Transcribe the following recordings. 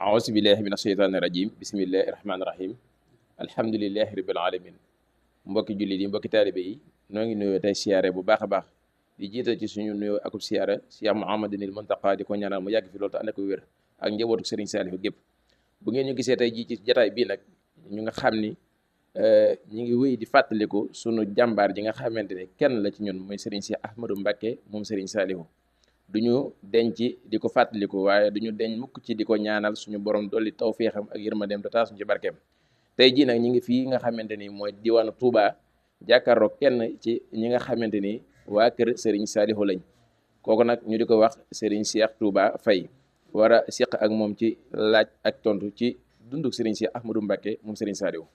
aousu billahi min asheytaani rajim bismillahi rahmaani rahim alhamdulilahi rabil alamin mbokki jullit yi mbokki taalibe yi noo ngi nuyoo tey siyaare bu baax a baax di jiital ci suñu nuyoo akub siyaare Cheikh Mouhamadinil Muntaqa di ko ñaanal mu yàgg fi loolu te ànd ak wér ak njabootu Serigne Saliou gépp bu ngeen ñu gisee tey jii ci jataay bii nag ñu nga xam ni ñu ngi wéy di fàttaliku sunu jàmbaar ji nga xamante ne kenn la ci ñun mooy Serigne Cheikh Ahmadou Mbacké moom Serigne Saliou duñu denc di ko fàttaliku waaye duñu deñ mukk ci di ko ñaanal suñu borom dolli tawféexam ak yërmandeem te taasuñu ci barkeem tey jii nag ñi ngi fii nga xamante ni mooy diwaanu Touba jàkkaarloo kenn ci ñi nga xamante ni waa kër Serigne Saliou lañ kooku nag ñu di ko wax Serigne Cheikh Touba Faye war a seq ak moom ci laaj ak tontu ci dunduk Serigne Cheikh Ahmadou Mbacké moom Serigne Saliou.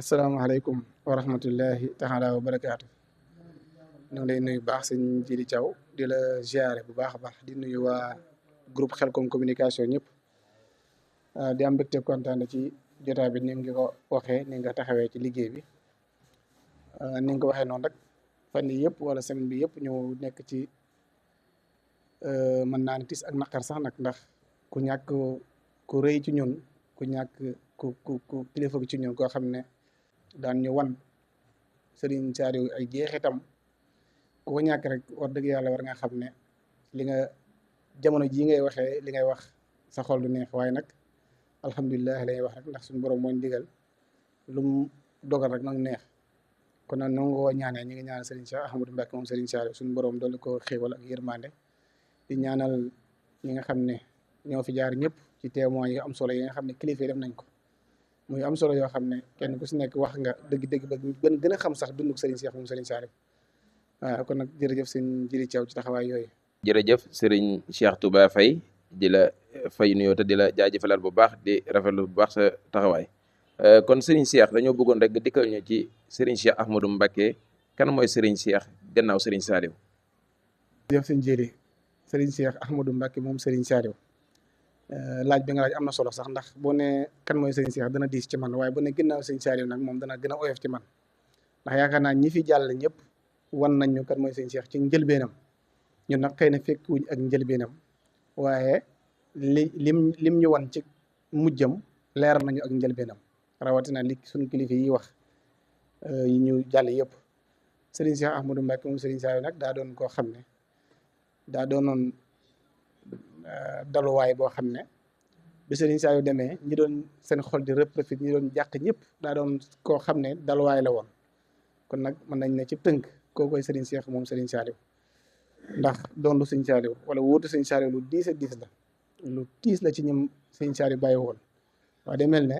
asalaamaaleykum wa rahmatullahi taala wa barakaatu. ñu ngi lay nuyu baax sëñ Jili Thiaw di la ziare bu baax a baax di nuyu waa groupe Khelcom communication ñëpp di am mbégte kontaan ci jotaay bi ni nga ko waxee ni nga taxawee ci liggéey bi ni nga ko waxee noonu rek fan yii yëpp wala semaine bi yëpp ñëw nekk ci mën naa ne tis ak naqar sax nag ndax ku ñàkk ku rëy ci ñun ku ñàkk ku kilifa ci ñun koo xam ne daan ñu wan Serigne Saliou ay jeexitam ku ko ñàkk rek wax dëgg yàlla war nga xam ne li nga jamono jii ngay waxee li ngay wax sa xol du neex waaye nag alhamdulilah la ñuy wax rek ndax suñu borom moo ñu digal lu mu dogal rek nag neex kon nag nu nga ko ñaanee ñu ngi ñaanal Serigne Cheikh Ahmadou Mbacké moom Serigne Saliou suñu borom dolli ko xéewal ak yërmande di ñaanal ñi nga xam ne ñoo fi jaar ñëpp ci témoins yi am solo yi nga xam ne kilifa yi def nañ ko muy am solo yoo xam ne kenn ku si nekk wax nga dëgg-dëgg ba gën a xam sax dunduk Serigne Cheikh moom Serigne Saliou waaw kon nag jërëjëf sëñ Jili Thiaw ci taxawaay yooyu. jërëjëf Serigne Cheikh Touba Faye di la fay nuyoo te di la jaajëfalal bu baax di rafetlu bu baax sa taxawaay kon Serigne Cheikh dañoo bëggoon rek dikkal ñu ci Serigne Cheikh Ahmadou Mbacké kan mooy Serigne Cheikh gannaaw Serigne Saliou. jërëjëf sëñ Jili Serigne Cheikh Ahmadou Mbacké moom Serigne Saliou laaj bi nga laaj am na solo sax ndax boo ne kan mooy Serigne Cheikh dana diis ci man waaye bu ne gannaaw Serigne Saliou nag moom dana gën a oyof ci man ndax yaakaar naa ñi fi jàll ñëpp. wan nañ ñu kan mooy sëñ Cheikh ci njëlbeenam ñun nag xëy na fekkuñ ak njëlbeenam waaye lim ñu wan ci mujjam leeral nañu ak njëlbeenam rawatina li suñu kilifa yi wax yi ñu jàll yëpp Serigne Cheikh Ahmadou Mbacké moom Serigne Saliou nag daa doon koo xam ne daa doonoon daluwaay boo xam ne bi Serigne Saliou demee ñi doon seen xol di rëpp ñi doon jàq ñëpp daa doon koo xam ne daluwaay la woon kon nag mën nañ ne ci tënk kookoy Serigne Cheikh moom Serigne Saliou ndax doon lu Serigne Saliou wala wóotu Serigne Saliou lu diis a diis la lu tiis la ci ñoom Serigne Saliou bàyyi woon waaye day mel ne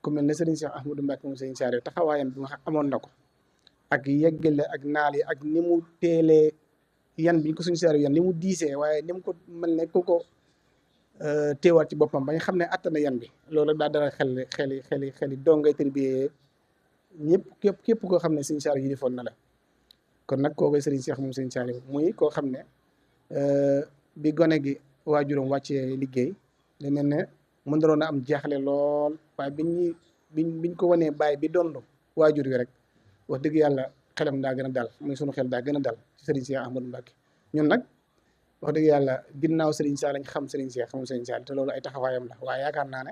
ku mel ne Serigne Cheikh Ahmadou Mbacké moom Serigne Saliou taxawaayam bi nga amoon na ko ak yeggale ak naal yi ak ni mu teelee yan biñ ko Serigne Saliou yan ni mu diisee waaye ni mu ko mel ne ku ko teewaat ci boppam ba nga xam ne attana yan bi loolu daa dara xeli dongay tarbiyee ñëpp képp koo xam ne Serigne Saliou yilifoon na la kon nag koo koy Serigne Cheikh moom Serigne Saliou muy koo xam ne bi gone gi waajuram wàccee liggéey da mel ne mën doon a am jaaxle lool waaye biñ ko wanee bàyyi bi doon waajur wi rek wax dëgg yàlla xelam daa gën a dal muy sunu xel daa gën a dal ci Serigne Cheikh Ahmadou Mbacké ñun nag wax dëgg yàlla ginnaaw Serigne Saliou lañ xam Serigne Cheikh moom Serigne Saliou te loolu ay taxawaayam la waaye yaakaar naa ne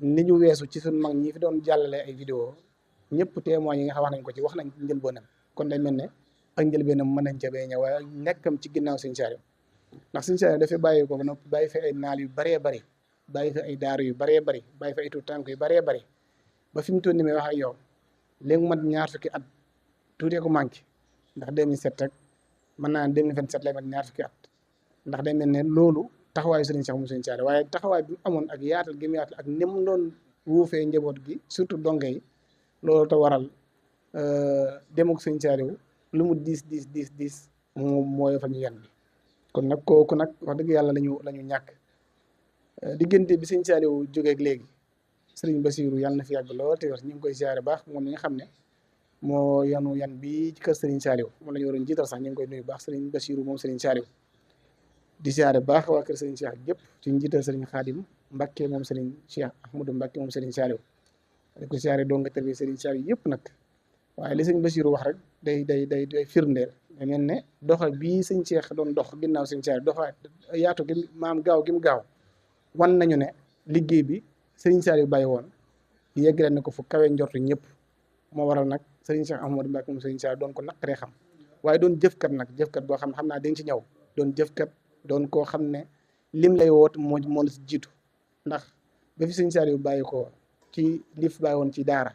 ni ñu weesu ci sunu mag ñi fi doon jàllale ay vidéo ñëpp témoins yi nga xam wax nañ ko ci wax nañ njëlbeenam kon day mel ne ak njëlbeenam mën nañ ca bee ñëw waaye nekkam ci ginnaaw Serigne Saliou ndax Serigne Saliou dafay bàyyi ko ba noppi bàyyi fi ay naal yu bëree bëri bàyyi fi ay daaru yu bëree bëri bàyyi fi ay tuut tànk yu bëree bëri ba fi mu toll nii may wax ak yow léegi mat ñaar fukki at tuutee ko manqué ndax 2007 rek mën naa ne 2027 lay mat ñaar fukki at ndax day mel ne loolu taxawaayu Serigne Cheikh moom Serigne Saliou waaye taxawaay bi mu amoon ak yaatal gi mu yaatal ak ni mu doon wuufee njaboot gi surtout donge yi loolu te waral demuk Serigne Saliou lu mu diis moom mooy fa ñu yan bi kon nag kooku nag wax dëgg yàlla la ñu ñàkk diggante bi Serigne Saliou jógeeg léegi Serigne Bassirou yàlla na fi yàgg lool te ñu ngi koy ziare baax moom mi nga xam ne moo yanu yan bi ci kër Serigne Saliou moom la ñu waroon jiital sax ñu ngi koy nuyu baax Serigne Bassirou moom Serigne Saliou di ziare baax waa kër Serigne Cheikh yëpp ci njiital Serigne Khadim Mbacké moom Serigne Cheikh Ahmadou Mbacké moom Serigne Saliou di ko ziare doo nga tërbi Serigne Saliou yëpp nag waaye li Serigne Bassirou wax rek day firndeel da mel ne doxa bii Serigne Cheikh doon dox ginnaaw Serigne Saliou doxa yaatu gi maam gaaw gi mu gaaw wan nañu ne liggéey bi Serigne Saliou bàyyi woon yeggale na ko fu kawe njortu ñëpp moo waral nag Serigne Cheikh Ahmadou Mbacké moom Serigne Saliou doon ko naqaree xam waaye doon jëfkat nag jëfkat boo xam ne xam naa dañ ci ñëw doon jëfkat doon koo xam ne lim lay woot moo la si jiitu ndax ba fi Serigne Saliou bàyyi ko ci li fi bàyyi woon ci daara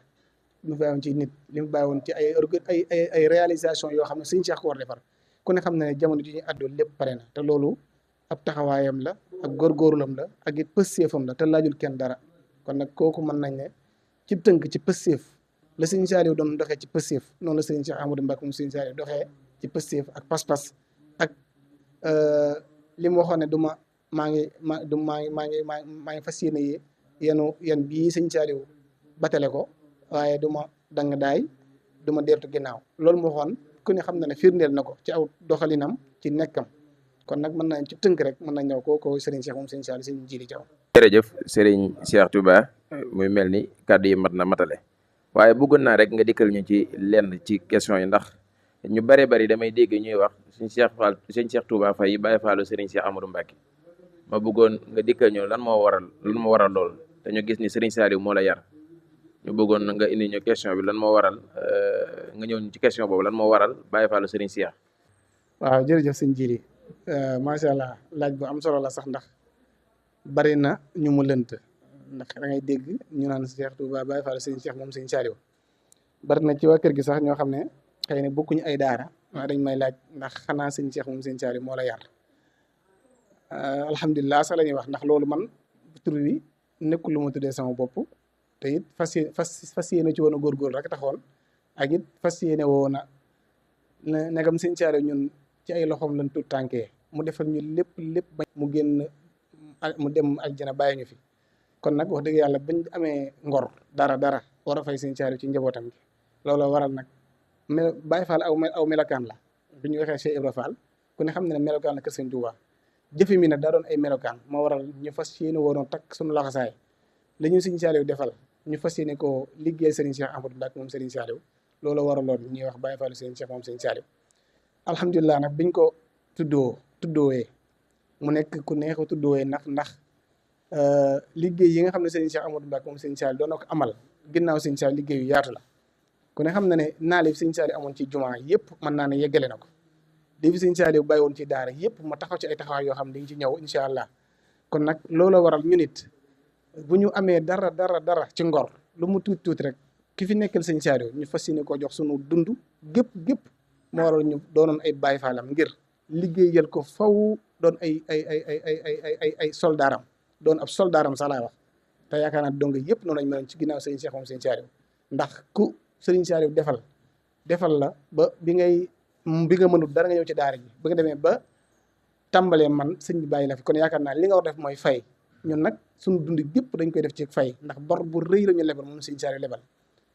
li mu bàyyi woon ci nit li mu bàyyi woon ci ay réalisation yoo xam ne Serigne Cheikh ko war defar ku ne xam ne jamono ji ñu àddoo lépp pare na te loolu ab taxawaayam la ak góorgóorlam la ak it pësseefam la te laajul kenn dara kon nag kooku mën nañ ne ci tënk ci pësseef la Serigne Saliou doon doxee ci pësseef noonu la Serigne Cheikh Ahmadou Mbacké moom Serigne Saliou doxee ci pësseef ak pas-pas ak li mu waxoon ne maa ngi fas yéene yi yan bii Serigne Saliou batale ko waaye du ma dang daay du ma deltu ginnaaw loolu moo waxoon ku ne xam na ne firndeel na ko ci aw doxalinam ci nekkam kon nag mën nañ ci tënk rek mën nañ ñëw ko Serigne Cheikh moom Serigne Saliou Serigne Djily Diaw. jërëjëf Serigne Cheikh Touba muy mel ni kàddu yi mat na matale waaye bëggoon naa rek nga dikkal ñu ci lenn ci question yi ndax ñu bare bari damay dégg ñuy wax Serigne Cheikh Touba Faye Baye Fallu Serigne Cheikh Ahmadou Mbacké ma bëggoon nga dikkal ñu lan moo waral lool te ñu gis ni Serigne Saliou moo la yar ñu bëggoon nga indi ñu question bi lan moo waral nga ñëw ci question boobu lan moo waral Baye Fallu Serigne Cheikh. waaw jërëjëf Serigne Djily macha allah laaj bu am solo la sax ndax bari na ñu mu lënt ndax da ngay dégg ñu naan Cheikh Touba Baye Fallu Serigne Cheikh moom Serigne Saliou bari na ci waa kër gi sax ñoo xam ne xëy na bokkuñu ay daara waaye dañ may laaj ndax xanaa Serigne Cheikh moom Serigne Saliou moo la yar alhamdulilah sax la ñuy wax ndax loolu man tur wi nekkul lu ma tuddee sama bopp te it fas yéene ci woon a góorgóorlu rek taxoon ak it fas yéene woon a negam Serigne Saliou ñun ci ay loxoom lañ tuut tànkee mu defal ñu lépp ba mu génn mu dem aljana bàyyi ñu fi kon nag wax dëgg yàlla bañ amee ngor dara war a fay Serigne Saliou ci njabootam gi looloo waral nag Baye Fall aw melokaan la bu ñu waxee Cheikh Ibra Fall ku ne xam ne ne melokaan la kër Serigne Touba jëfe mi nag daa doon ay melokaan moo waral ñu fas yéene woon takk suñu laxasaay la ñu Serigne Saliou defal ñu fas yéene koo liggéey Serigne Cheikh Ahmadou Mbacké moom Serigne Saliou loolu waraloon ñuy wax Baye Fall Serigne Cheikh moom Serigne Saliou alhamdulilah nag biñ ko tuddoowee mu nekk ku neex a tuddoowee ndax liggéey yi nga xam ne Serigne Cheikh Ahmadou Mbacké moom Serigne Saliou doon na ko amal ginnaaw Serigne Saliou liggéey yu yaatu la ku ne xam na ne naali Serigne Saliou amoon ci jumaa yëpp mën naa ne yeggale na ko di fi Serigne Saliou bàyyi woon ci daara yëpp ma taxaw ci ay taxawaay yoo xam ne dañ ci ñëw incha allah kon nag loolu waral ñu nit bu ñu amee dara ci ngor lu mu tuuti rek ki fi nekkal Serigne Saliou ñu fas yéene koo jox sunu dund gépp moo waral ñu doonoon ay Baye Fallam ngir liggéeyal ko faw doon ay soldaaram doon ab soldaaram sax laay wax te yaakaar naa dong yëpp noonu lañ meloon ci ginnaaw Serigne Cheikh moom Serigne Saliou ndax ku Serigne Saliou defal la ba bi nga mënut dara nga ñëw ci daara ji ba nga demee ba tàmbalee man sëñ bi bàyyi la fi kon yaakaar naa li nga war def mooy fay ñun nag suñu dund gépp dañ koy def ci fay ndax bor bu rëy la ñu lebal moom Serigne Saliou lebal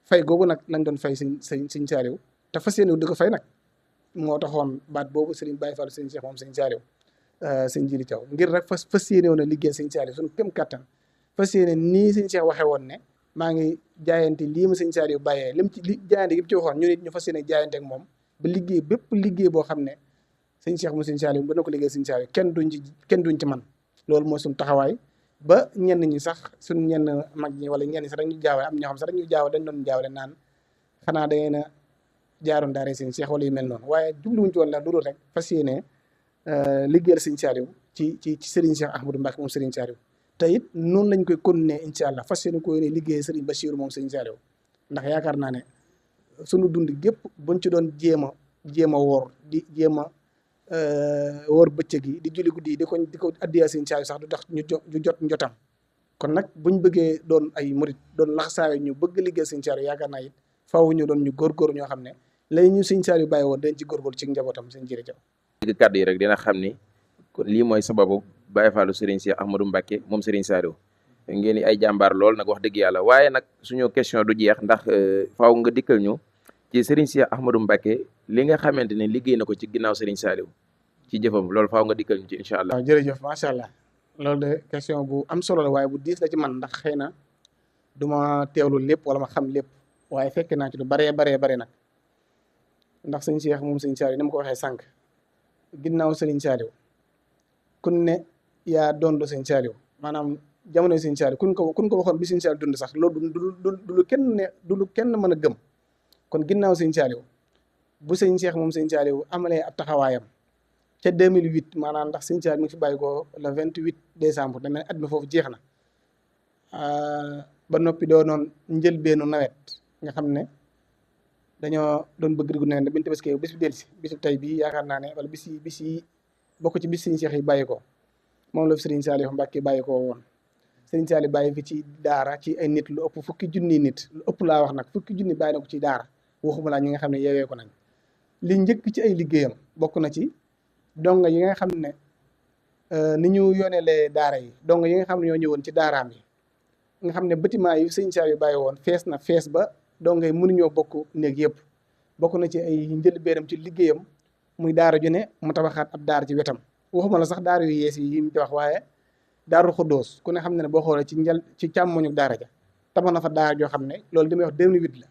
fay googu nag lañ doon fay Serigne Saliou te fas yéene di ko fay nag moo taxoon baat boobu Serigne Baye Fall Serigne Cheikh moom Serigne Saliou Serigne Djily Diaw ngir rek fas yéene woon a liggéey Serigne Saliou suñu këm kattan fas yéene nii Serigne Cheikh waxee woon ne maa ngi jaayante lii ma Serigne Saliou bàyyee lim ci jaayante gi ci waxoon ñu nit ñu fas yéene jaayante ak moom ba liggéey bépp liggéey boo xam ne Serigne Cheikh moom Serigne Saliou ba na ko liggéey Serigne Saliou kenn duñ ci man loolu mooy suñu taxawaay ba ñenn ñi sax suñ ñenn mag ñi wala ñenn sax dañu jaawale am ñoo xam sax dañu jaawale dañ doon jaawale naan xanaa da ngeen a jaaroon daara Serigne Cheikh wala yu mel noonu waaye jubluwuñ ci woon la dudul rek fas yéene liggéeyal Serigne Saliou ci Serigne Cheikh Ahmadou Mbacké moom Serigne Saliou te it noonu lañ koy continuer incha allah fas yéene ko yéene liggéey Serigne Bassirou moom Serigne Saliou ndax yaakaar naa ne sunu dund gépp buñ ci doon jéem a woor di jéem a woor bëccëg yi di julli guddi yi di ko addiya Serigne Saliou sax du tax ñu jot njotam kon nag buñ bëggee doon ay murit doon laxasaayo ñu bëgg liggéey Serigne Saliou yaakaar naa it faaw ñu doon ñu góorgóor ñoo xam ne lay ñu Serigne Saliou bàyyi woon dañ ci góorgóor ci njabootam Serigne Djily Diaw dégg kàddu yi rek dina xam ni lii mooy sababu Baye Fallu Serigne Cheikh Ahmadou Mbacké moom Serigne Saliou ngeen di ay jàmbaar lool nag wax dëgg yàlla waaye nag suñu question du jeex ndax faaw nga dikkal ñu ci Serigne Cheikh Ahmadou Mbacké li nga xamante ne liggéey na ko ci ginnaaw Serigne Saliou ci jëfam loolu faaw nga dikkal ñu ci incha allah. waaw jërëjëf macha allah loolu de question bu am solo la waaye bu diis la ci man ndax xëy na du ma teewlu lépp wala ma xam lépp waaye fekk naa ci lu baree nag ndax sëñ Cheikh moom Serigne Saliou ni ma ko waxee sànq ginnaaw Serigne Saliou kun ne yaa doon Serigne Saliou maanaam jamono Sëriñ Saaliw kun ko waxoon bi Sëriñ Saaliw dund sax loolu du lu kenn ne du lu kenn mën a gëm. kon ginnaaw Sëriñ Saaliw bu Sëriñ Cheikh moom Sëriñ Saaliw amalee ab taxawaayam ca 2008 maanaam ndax Sëriñ Saaliw mi ngi fi bàyyi ko le 28 décembre da mel at mi foofu jeex na ba noppi doo noon njëlbeenu nawet nga xam ne dañoo doon bëgg dugg nawet bi ñu tabaskee bis bi dellusi bisu tey bii yaakaar naa ne wala bis yi bokk ci bis Sëriñ Cheikh yi bàyyi ko moom la Sëriñ Saaliw Mbàkke bàyyi ko woon. Sëriñ Saaliw bàyyi fi ci daara ci ay nit lu ëpp fukki junni nit lu ëpp laa wax nag fukki junni bàyyi na ko ci daara waxuma laa ñi nga xam ne yeewee ko nañ li njëkk ci ay liggéeyam bokk na ci donga yi nga xam ne ni ñu yonelee daara yi donga yi nga xam ne ñoo ñëwoon ci daaraam yi nga xam ne bâtiment yi Sëriñ Saaliw bàyyi woon fees ba donga yi mënuñoo bokk néeg yëpp bokk na ci ay njëlbéenam ci liggéeyam muy daara ju ne mu tabaxaat ab daara ci wetam waxuma la sax daara yu yees yi mu tabax waaye Daaru Xuddoos ku ne xam ne boo xoolee ci càmmoñu daara ja tabax na fa daara joo xam ne loolu li may wax 2008 la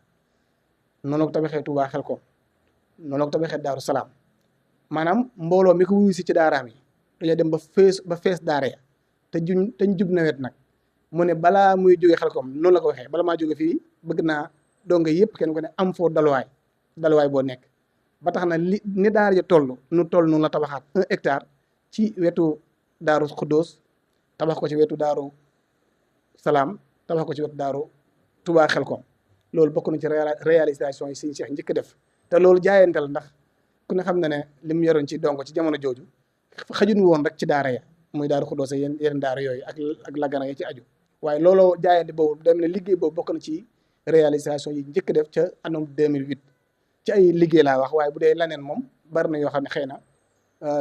noonu la ko tabaxee Touba Xelkom noonu la ko tabaxee Daaru Salaam maanaam mbooloo mi ko wuyu si ci daaraam yi dañoo dem ba fees daara ya te jub nawet nag mu ne balaa muy jógee Xelkom noonu la ko waxee bala maa jóge fii bëgg naa donga yëpp kenn ko ne am foo daluwaay boo nekk ba tax na ni daara ja toll noonu la tabaxaat 1 hectare ci wetu Daaru Xuddoos tabax ko ci wetu Daaru Salaam tabax ko ci wetu Daaru Touba Xelkom loolu bokk na ci réalisation yi Sëriñ Cheikh njëkk def te loolu jaayante la ndax ku ne xam na ne li mu yoroon ci dongo ci jamono jooju xajun woon rek ci daara ya muy Daaru Xuddoos yeneen daara yooyu ak Lagana yi ci aju waaye looloo jaayante boobu dem ne liggéey boobu bokk na ci réalisation yi njëkk def ca anam 2008 ci ay liggéey laa wax waaye bu dee leneen moom bari na yoo xam ne xëy na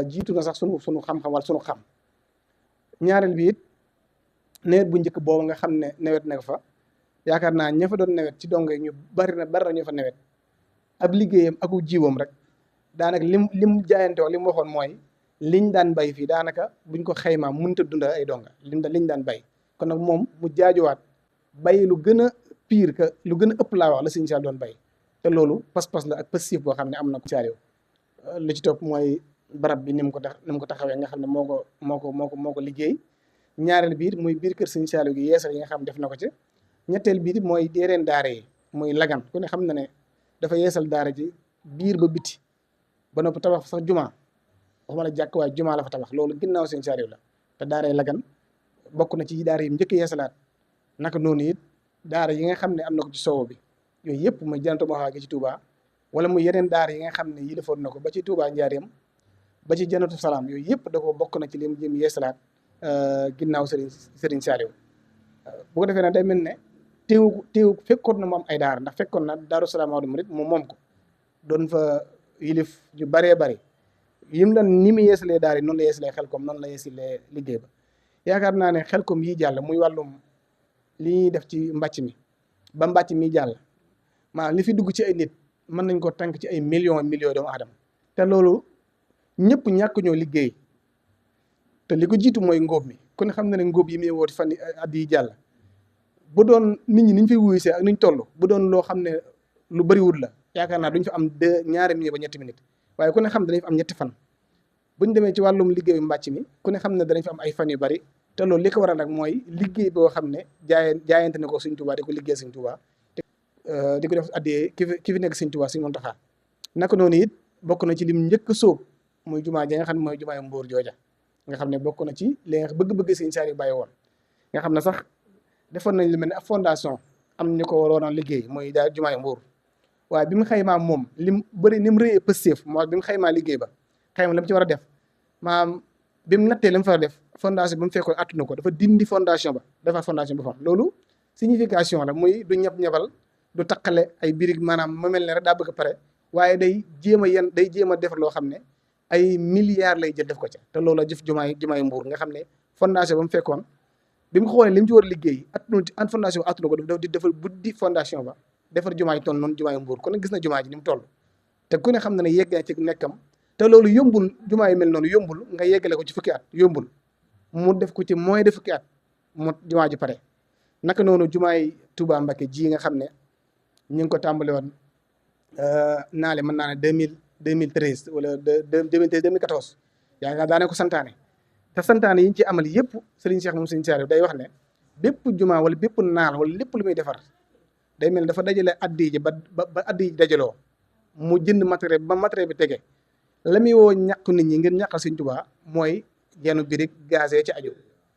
jiitu na sax sunu xam-xam wala sunu xam ñaareel bi it nawet bu njëkk boobu nga xam ne nawet nekk fa yaakaar naa ña fa doon nawet ci dongo yi ñu bari na ñoo fa nawet ab liggéeyam aku jiwam rek daanaka lim jaayante wax li mu waxoon mooy liñ daan bay fii daanaka buñ ko xaymaa mënut a dundal ay donga liñ daan bay kon nag moom mu jaajuwaat bay lu gën a pire que lu gën a ëpp laa wax la Sëriñ Saaliw doon bay te loolu pas-pas la ak passif boo xam ne am na ko Saaliw lu ci topp mooy barab bi ni mu ko taxawee nga xam ne moo ko liggéey ñaareel biir muy biir kër Sëriñ Saaliw gi yeesal yi nga xam def na ko ci ñetteel biir mooy yeneen daara yi muy Lagan ku ne xam na ne dafa yeesal daara ji biir ba biti ba noppi tabax sax jumaa waxuma la jàkk waaye jumaa la fa tabax loolu ginnaaw Sëriñ Saaliw la te daara yi Lagan bokk na ci daara yi njëkk yeesalaat naka noonu it daara yi nga xam ne am na ko ci soow bi yooyu yëpp muy Jannatul Mahwa gi ci Touba wala muy yeneen daara yi nga xam ne yilifoon na ko ba ci Touba Njaareem ba ci Jannatul Salaam yooyu yëpp da ko bokk na ci lim jëm yeesalaat ginnaaw Sëriñ Saaliw bu ko defee nag day mel ne teewu fekkoon na mu am ay daara ndax fekkoon na Daaru Salaam Awdu Murid moom ko doon fa yilif yu bëree bëri yim doon ni mu yeesalee daara yi noonu la yeesalee Xelkom noonu la yeesalee liggéey ba yaakaar naa ne Xelkom yi jàll muy wàllum li ñuy def ci mbàcc mi ba mbàcc mi jàll maa li fi dugg ci ay nit mën nañ ko tànk ci ay millions doomu aadama te loolu ñëpp ñàkk ñoo liggéey te li ko jiitu mooy ngóob mi ku ne xam na ne ngóob yi muy woote fan at yi jàll bu doon nit ñi niñ fay wuyu see ak niñ toll bu doon loo xam ne lu bëriwul la yaakaar naa duñ fa am ñaari minutes ba ñetti minutes waaye ku ne xam danañ fa am ñetti fan buñ demee ci wàllum liggéeyu mbàcc mi ku ne xam ne danañ fa am ay fan yu bari te loolu li ko waral nag mooy liggéey boo xam ne jaayante ne ko Sëriñ Tuubaa di ko liggéey Sëriñ Tuubaa di ko def addee ki fi nekk Sëriñ Tuubaa Sëriñ Muntaxaa naka noonu it bokk na ci lim njëkk a sóob muy jumaa ja nga xam ne mooy jumaa yu Mbuur jooja nga xam ne bokk na ci li nga bëgg-bëgg Sëriñ Saaliw bàyyi woon nga xam ne sax defoon nañ lu mel ne ab fondation am ñu ko waroon a liggéey mooy daal jumaa yu Mbuur waaye bi mu xaymaa moom lim bëri ni mu rëyee pëstéef moo bi mu xaymaa liggéey ba xayma la mu ci war a def maanaam bi mu nattee la mu fa def fondation bi mu fekkoon attuna ko dafa dindi fondation ba dafa fondation bi fam loolu signification la muy du ñab-ñabal du taqale ay birig maanaam mu mel ne rek daa bëgg a pare waaye day jéem a defar loo xam ne ay milliards lay jël def ko ca te loolu la jëf jumaay Mbuur nga xam ne fondation ba mu fekkoon bi mu xoolee li mu ci war a liggéey an fondation attuna ko daf di defal buddi fondation ba defar jumaa yi toll noonu jumaa yu Mbuur kon nag gis na jumaa ji ni mu toll te ku ne xam na ne yegg na ci nekkam te loolu yombul jumaa yi mel noonu yombul nga yeggale ko ci fukki at yombul mu def ko ci moins de fukki at mu jumaa ji pare naka noonu jumaay Touba Mbacké ji nga xam ne ñu ngi ko tàmbali woon naale mën naa ne 2013 wala 2013 2014 yaakaar daane ko santaane te santaane yi ñu ci amal yëpp Serigne Cheikh moom Serigne Saliou day wax ne bépp jumaa wala bépp naal wala lépp lu muy defar day mel dafa dajale addi ji ba addi ji dajaloo mu jënd matériel ba matériel bi tege la muy woo ñàkku nit ñi ngeen ñàkkal Serigne Touba mooy yenn birig gaz ci aju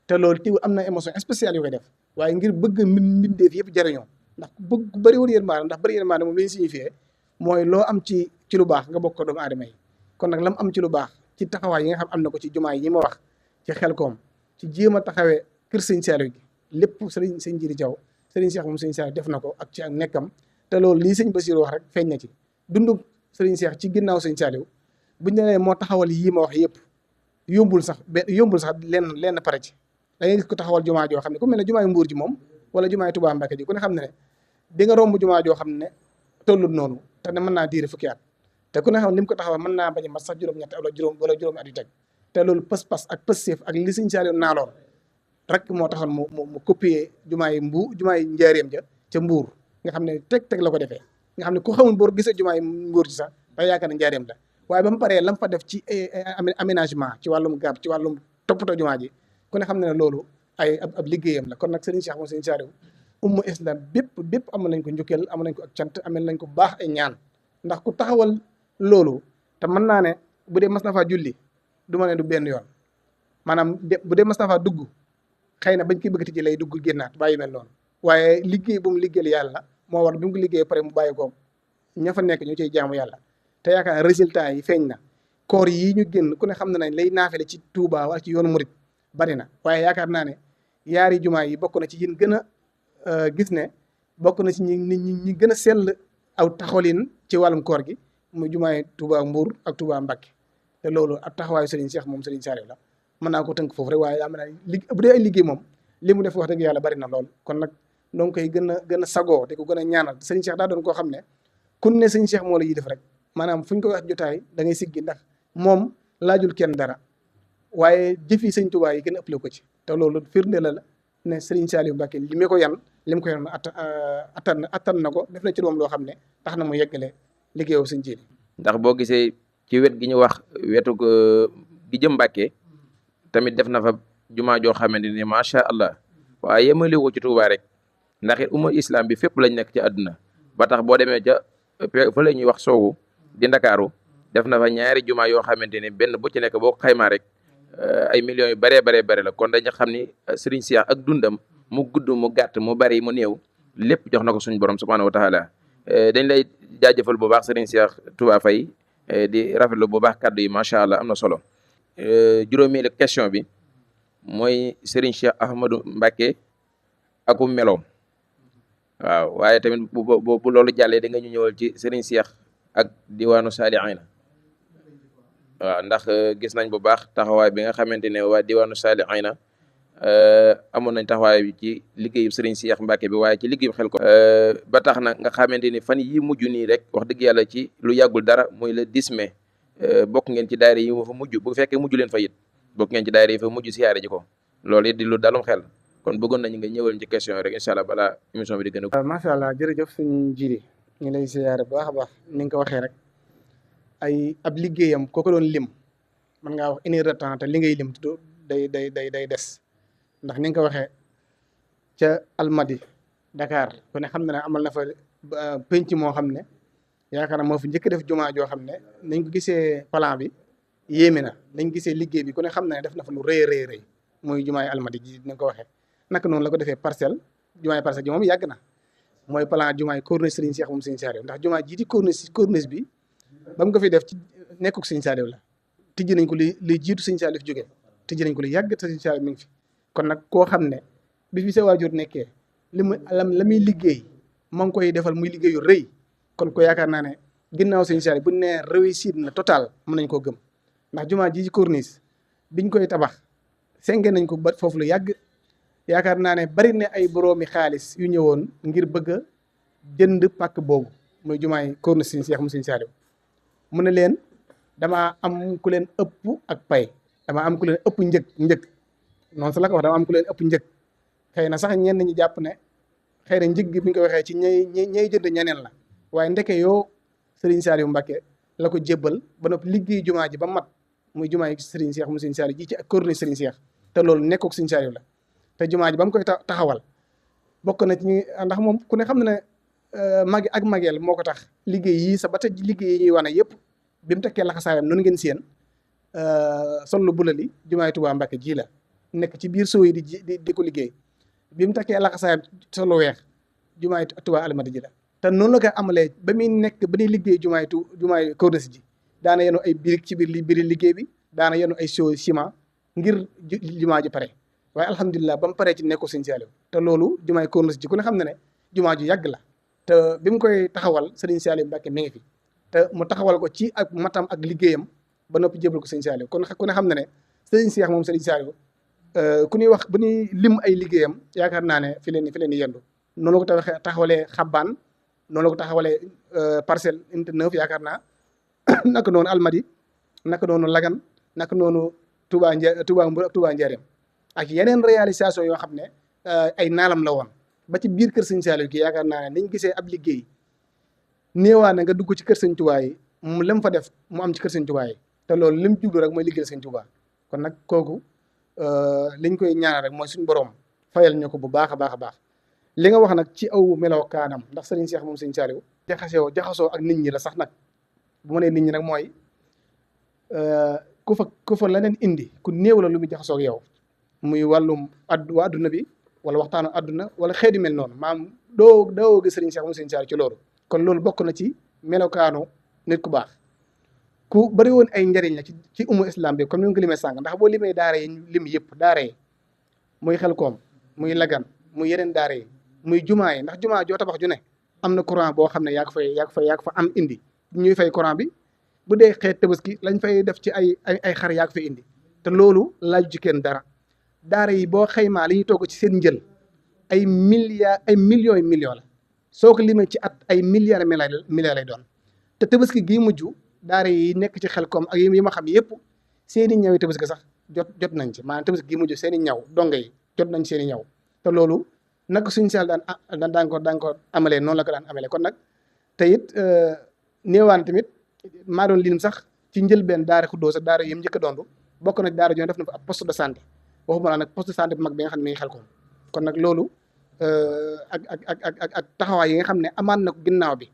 te loolu tiw am na émotion spéciale yu koy def waaye ngir bëgg mbindeef yëpp jariñoo ndax bëgg ku bëriwul yërmaande ndax bëri yërmaande moom li ñu signifié mooy loo am ci lu baax nga bokk ko doomu aadama yi kon nag lam am ci lu baax ci taxawaay yi nga xam am na ko ci jumaa yi ma wax ci Xelkom ci jéem a taxawee kër Serigne Saliou gi lépp sëñ Jiri Jaw Serigne Cheikh moom Serigne Saliou def na ko ak ci ak nekkam te loolu lii sëñ Bassirou wax rek feeñ na ci dundu Serigne Cheikh ci ginnaaw Serigne Saliou buñu nee moo taxawal yii ma wax yëpp yombul sax lenn pare ci da ngay gis ko taxawal jumaa joo xam ne ku mel ne jumaay Mbuur ji moom wala jumaay Touba Mbacké ji ku ne xam ne di nga romb jumaa joo xam ne tollut noonu te ne mën naa diire fukki at te ku ne xam ne li mu ko taxawal mën naa bañ a mat sax juróom-ñett wala juróomi at yu teg te loolu pas-pas ak pësseef ak li Serigne Saliou naaloon rek moo taxoon mu copier jumaay Njaaréem ja ca Mbuur nga xam ne teg la ko defee nga xam ne ku xamul boo gisee jumaay Mbuur ji sax day yaakaar ne Njaaréem la waaye ba mu paree lam fa def ci aménagement ci wàllum garab ci wàllum toppatoo jumaa ji ku ne xam ne loolu ab liggéeyam la kon nag Serigne Cheikh moom Serigne Saliou umma islam bépp amoon nañ ko njukkeel amoon nañ ko ak cant amel nañ ko baax ay ñaan ndax ku taxawal loolu te mën naa ne bu dee mas na faa julli du ma ne du benn yoon maanaam bu dee mas na faa dugg xëy na bañ koy bëgg tijji lay dugg génnaat bàyyi mel noonu waaye liggéey bu mu liggéeyal yàlla moo war bi mu ko liggéey pare mu bàyyi ko ña fa nekk ñu ciy jaamu yàlla te yaakaar résultat yi feeñ na koor yi ñu génn ku ne xam na nañ lay naafale ci Touba wala ci yoonu murit bari na waaye yaakaar naa ne yaari jumaa yi bokk na ci yin gën a gis ne bokk na ci ñi gën a sell aw taxawalin ci wàllum koor gi mu jumaay Touba Mbour ak Touba Mbacké te loolu ab taxawaayu Serigne Cheikh moom Serigne Saliou la mën naa ko tënk foofu rek waaye daa mën naa bu dee ay liggéey moom li mu def wax dëgg yàlla bari na lool kon nag doo koy gën a sagoo di ko gën a ñaanal Serigne Cheikh daa doon koo xam ne kun ne Serigne Cheikh moo la yi def rek maanaam fu ñu ko wax jotaay da ngay siggi ndax moom laajul kenn dara waaye jëfi Serigne Touba yi gën a ëppale ko ci te loolu firnde la ne Serigne Saliou Mbacké li mu ko yan li mu ko yan attan na ko def na ci moom loo xam ne tax na mu yeggale liggéeyu Serigne Jili ndax boo gisee ci wet gi ñu wax wetu gi jëm Mbacké tamit def na fa jumaa joo xamante ni macha allah waaye yemale ko ci Touba rek ndax it umma islam bi fépp lañ nekk ci àdduna ba tax boo demee ca fa la ñuy wax soowu di Ndakaaru def na fa ñaari jumaa yoo xamante ni benn bu ci nekk boo ko xaymaa rek ay millions yu bare la kon dañu xam ni Serigne Cheikh ak dundam mu gudd mu gàtt mu bari mu néew lépp jox na ko suñu borom subhanahu wa taala dañ lay jaajëfal bu baax Serigne Cheikh Touba Faye di rafetlu bu baax kaddu yi macha allah am na solo. Juróomeelu question bi mooy Serigne Cheikh Ahmadou Mbacké akum meloom waaw waaye tamit bu loolu jàllee da nga ñu ñëwal ci Serigne Cheikh ak diwaanu Salihina waaw ndax gis nañ bu baax taxawaay bi nga xamante ne waa diwaanu Salihina amoon nañ taxawaay bi ci liggéeyu Serigne Cheikh Mbacké bi waaye ci liggéeyu Xelkom ba tax na nga xamante ni fan yi mujj nii rek wax dëgg yàlla ci lu yàggul dara muy le 10 mai bokk ngeen ci daayira yi fa mujj bu fekkee mujj leen fa it bokk ngeen ci daayira yi fa mujj siyaare ji ko loolu it di lu dalum xel kon bëggoon nañu nga ñëwal ci question rek incha allah balaa émission bi di gën a. macha allah jërëjëf suñu Jili ñu lay siyaare bu baax a baax ni nga ko waxee rek ab liggéeyam koo ko doon lim mën ngaa wax 1 heure de temps te li ngay lim day des ndax ni nga ko waxee ca Almadi Dakar ku ne xam na ne amal na fa penc moo xam ne yaakaar naa moo fi njëkk def jumaa joo xam ne nañ ko gisee plan bi yéeme na nañ gisee liggéey bi ku ne xam na ne def na fa lu rëy muy jumaay Almadi ji ni nga ko waxee naka noonu la ko defee parcelle jumaay parcelle ji moom yàgg na mooy plan jumaay corniche Serigne Cheikh moom Serigne Saliou ndax jumaa ji di corniche bi ba mu ko fi def ci nekkuk Serigne Saliou la tijji nañ ko li jiitu Serigne Saliou fi jógee tijji nañ ko lu yàgg te Serigne Saliou mi ngi fi kon nag koo xam ne bi fi sa waajur nekkee la muy liggéey maa ngi koy defal muy liggéeyu rëy kon ko yaakaar naa ne ginnaaw Serigne Saliou bu ñu nee réussite na total mën nañ koo gëm ndax jumaa ji ci corniche biñ koy tabax senge nañ ko ba foofu lu yàgg yaakaar naa ne bari na ay boroomi xaalis yu ñëwoon ngir bëgg a jënd pàkk boobu muy jumaay corniche Serigne Cheikh mu Serigne Saliou mu ne leen damaa am ku leen ëpp ak pay damaa am ku leen ëpp njëg noonu sa la ko wax dama am ku leen ëpp njëg xëy na sax ñenn ñi jàpp ne xëy na njëg gi bi ñu ko waxee ci ñay jënd ñeneen la waaye ndeke yoo Serigne Saliou Mbacké la ko jébbal ba noppi liggéey jumaa ji ba mat muy jumaa yi Serigne Cheikh mu Serigne Saliou ji ci corniche Serigne Cheikh te loolu nekkook Serigne Saliou la te jumaa ji ba mu koy taxawal bokk na ci ndax moom ku ne xam na ne magi ak mageel moo ko tax liggéey yii sa ba tey liggéey yi ñuy wane yëpp bi mu tekkee laxasaayam noonu ngeen seen sollu bulali jumaay Tuubaa Mbàkke ji la nekk ci biir sooy di ko liggéey bi mu tekkee laxasaayam sollu weex jumaay Tuubaa Almadi ji la te noonu la koy amalee ba muy nekk ba ñuy liggéey jumaay corniche ji daana yenu ay birig ci biir liggéey bi daana yenu ay sooy ciment ngir jumaa ji pare waaye alhamdulilah ba mu paree ci nekko Sëñ Saaliw te loolu jumaay corniche ji ku ne xam ne ne jumaa ju yàgg la te bi mu koy taxawal Sëriñ Saaliw Mbàkke mi ngi fi te mu taxawal ko ci ak matam ak liggéeyam ba noppi jébal ko Sëñ Saaliw kon ku ne xam ne ne Sëriñ Seex moom Sëriñ Saaliw ku ñuy wax bu ñuy lim ay liggéeyam yaakaar naa ne fi leen yendu noonu la ko taxawalee xabbaan noonu la ko taxawalee parcelle unité 9 yaakaar naa naka noonu Almadi naka noonu Lagan naka noonu Touba Mbour ak Touba Njaaréem ak yeneen réalisation yoo xam ne ay naalam la woon ba ci biir kër Sëñ Saaliw gi yaakaar naa ne niñ gisee ab liggéey néewaa na nga dugg ci kër Sëñ Tuubaa yi mu lam fa def mu am ci kër Sëñ Tuubaa yi te loolu lim jublu rek mooy liggéeyal Sëñ Tuubaa kon nag kooku liñ koy ñaanal rek mooy suñu borom fayal ñu ko bu baax a baax a baax li nga wax nag ci aw meloo kaanam ndax Sëriñ Seex moom Sëñ Saaliw jaxasoo ak nit ñi la sax nag bu ma nee nit ñi nag mooy ku fa leneen indi ku néew la lu muy jaxasoo ak yow muy wàllum waa adduna bi wala waxtaanu adduna wala xeeti mel noonu maam doo gis Sëriñ Seex moom Sëñ Saaliw ci loolu kon loolu bokk na ci melokaanu nit ku baax ku bëri woon ay njëriñ la ci umu islam bi comme ni nga ko limee sànq ndax boo limee daara yi lim yëpp daara yi muy Xelkom muy Lagan muy yeneen daara yi muy jumaa yi ndax jumaa joo tabax ju ne am na courant boo xam ne yaa ko fa am indi ñuy fay courant bi bu dee xeet tabaski lañ fay def ci ay xar yaa ko fay indi te loolu laaju ci kenn dara daara yi boo xaymaa li ñuy togg ci seen njël ay millions la soo ko limee ci at ay milliards lay doon te tabaski gii mujj daara yi nekk ci Xelkom ak yi ma xam yëpp seeni ñaw yi tabaski sax jot nañ ci maanaam tabaski gii mujj seeni ñaw donge yi jot nañ seeni ñaw te loolu nag suñu seel daan ko amalee noonu la ko daan amalee kon nag te it néewaan tamit maa doon lim sax ci njëlbeen daara Xuddoos ak daara yim njëkk a doon bokk na daara joo def na fa ab poste de santé waxuma la nag poste de santé bu mag bi nga xam ne mi ngi Xelkom kon nag loolu ak taxawaay yi nga xam ne amaan na ko ginnaaw bi